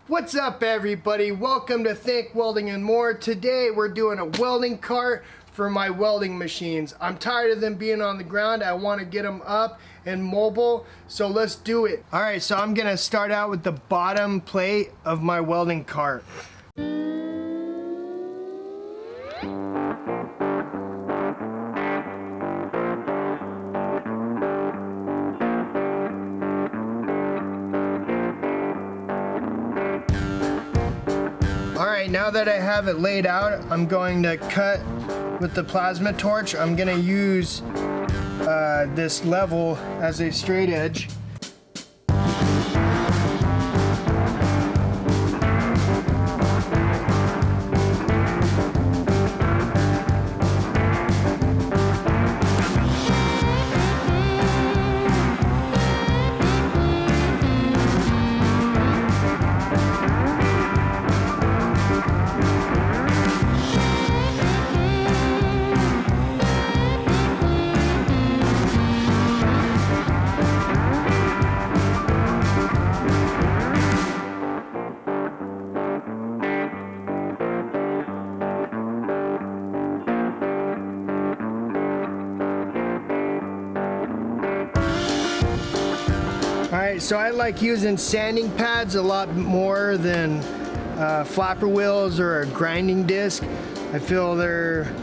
What's up, everybody? Welcome to Think Welding and More. Today we're doing a welding cart for my welding machines. I'm tired of them being on the ground. I want to get them up and mobile, so let's do it. All right, so I'm gonna start out with the bottom plate of my welding cart. Alright, now that I have it laid out, I'm going to cut with the plasma torch. I'm going to use this level as a straight edge. Alright, so I like using sanding pads a lot more than flapper wheels or a grinding disc. I feel they're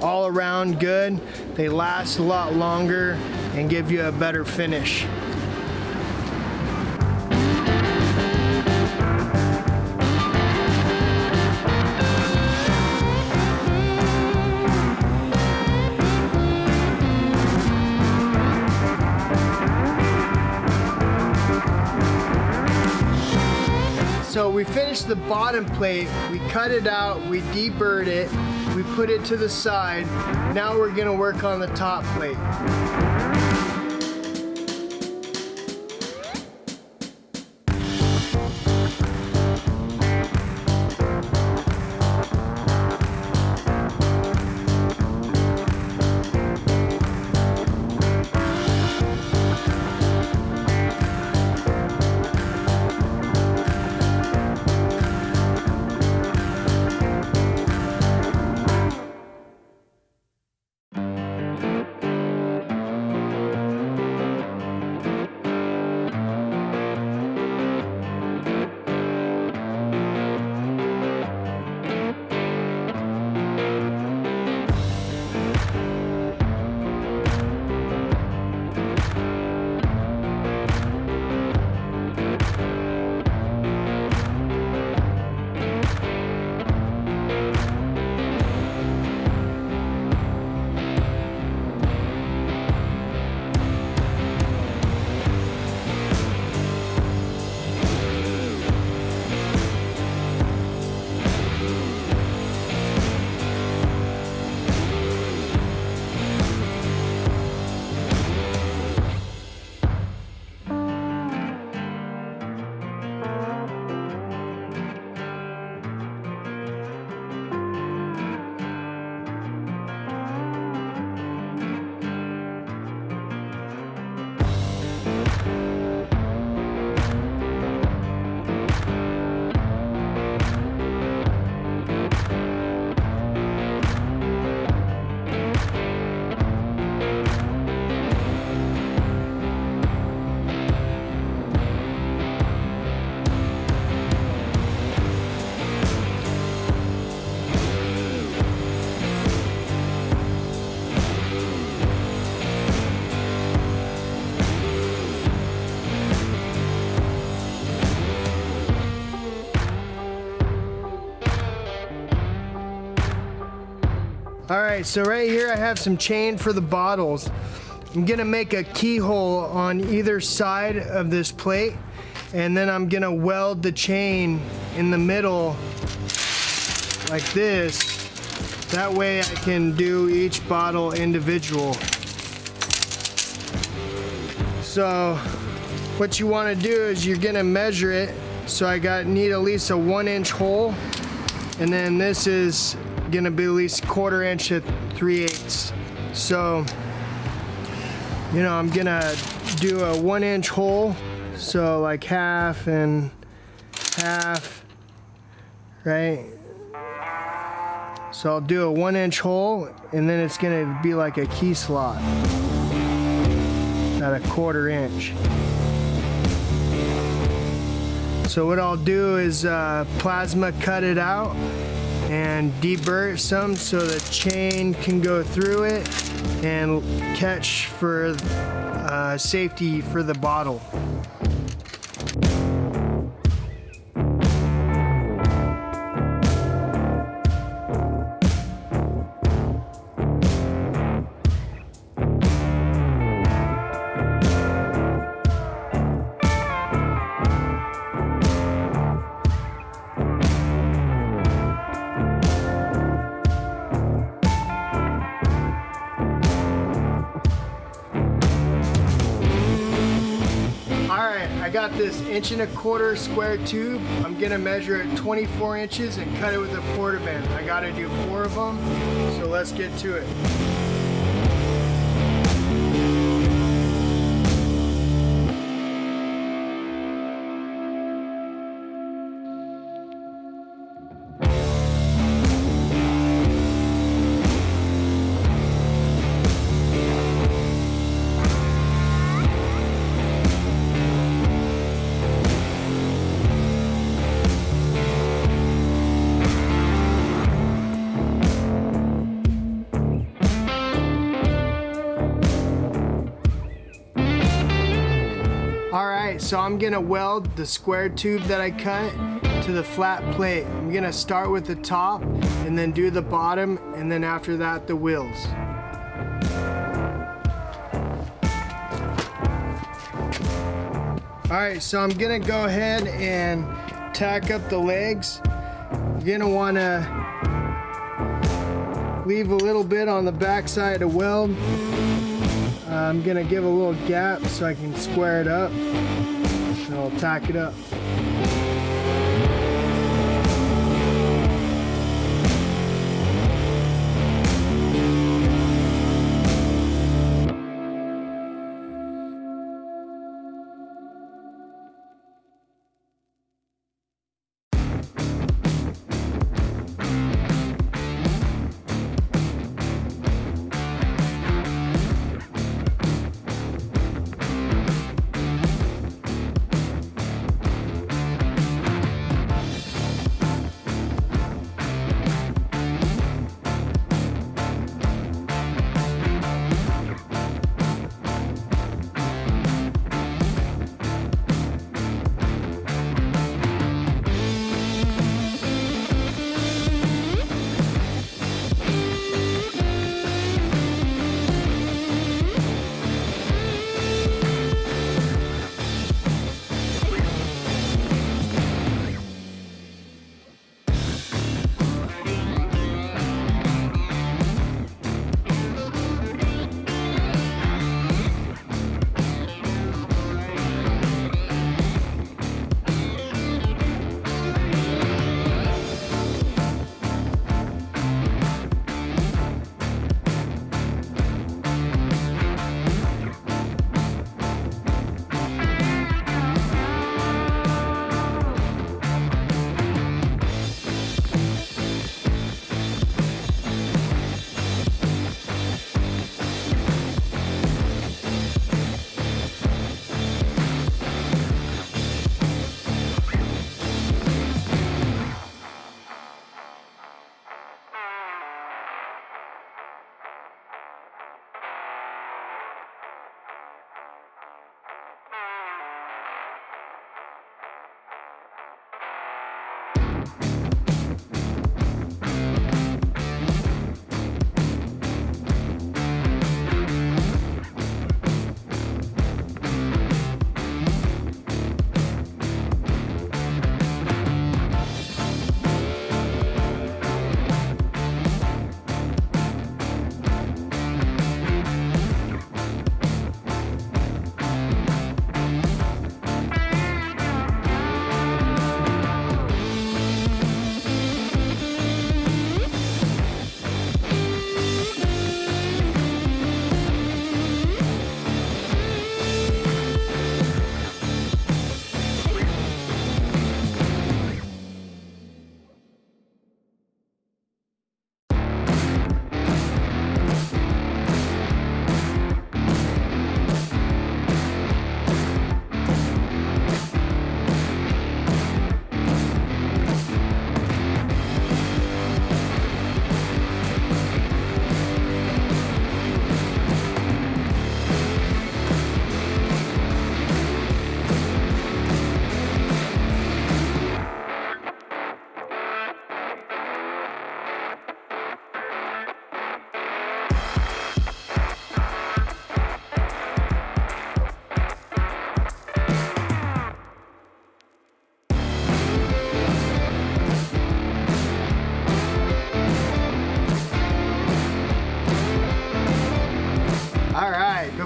all around good. They last a lot longer and give you a better finish. So we finished the bottom plate, we cut it out, we deburred it, we put it to the side. Now we're gonna work on the top plate. Alright, so right here I have some chain for the bottles. I'm gonna make a keyhole on either side of this plate, and then I'm gonna weld the chain in the middle like this. That way I can do each bottle individual. So what you want to do is you're gonna measure it. So I need at least a 1-inch hole, and then this is gonna be at least 1/4 inch to 3/8. So, you know, I'm gonna do a 1-inch hole, so like half and half, right? So I'll do a 1-inch hole, and then it's gonna be like a key slot at a 1/4 inch. So what I'll do is plasma cut it out and deburr it some so the chain can go through it and catch for safety for the bottle. I got this 1.25" square tube. I'm gonna measure it 24 inches and cut it with a quarter bend. I gotta do 4 of them, so let's get to it. Alright, so I'm gonna weld the square tube that I cut to the flat plate. I'm gonna start with the top and then do the bottom, and then after that the wheels. Alright, so I'm gonna go ahead and tack up the legs. You're gonna wanna leave a little bit on the back side to weld. I'm gonna give a little gap so I can square it up, and I'll tack it up.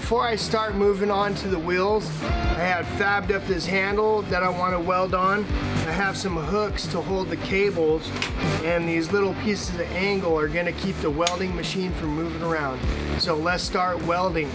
before I start moving on to the wheels, I have fabbed up this handle that I want to weld on. I have some hooks to hold the cables, and these little pieces of angle are going to keep the welding machine from moving around. So let's start welding.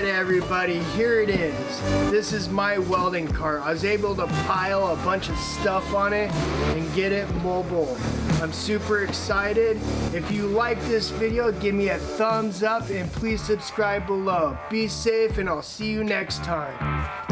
Everybody, here it is. This is my welding cart. I was able to pile a bunch of stuff on it and get it mobile. I'm super excited. If you like this video, give me a thumbs up and please subscribe below. Be safe and I'll see you next time.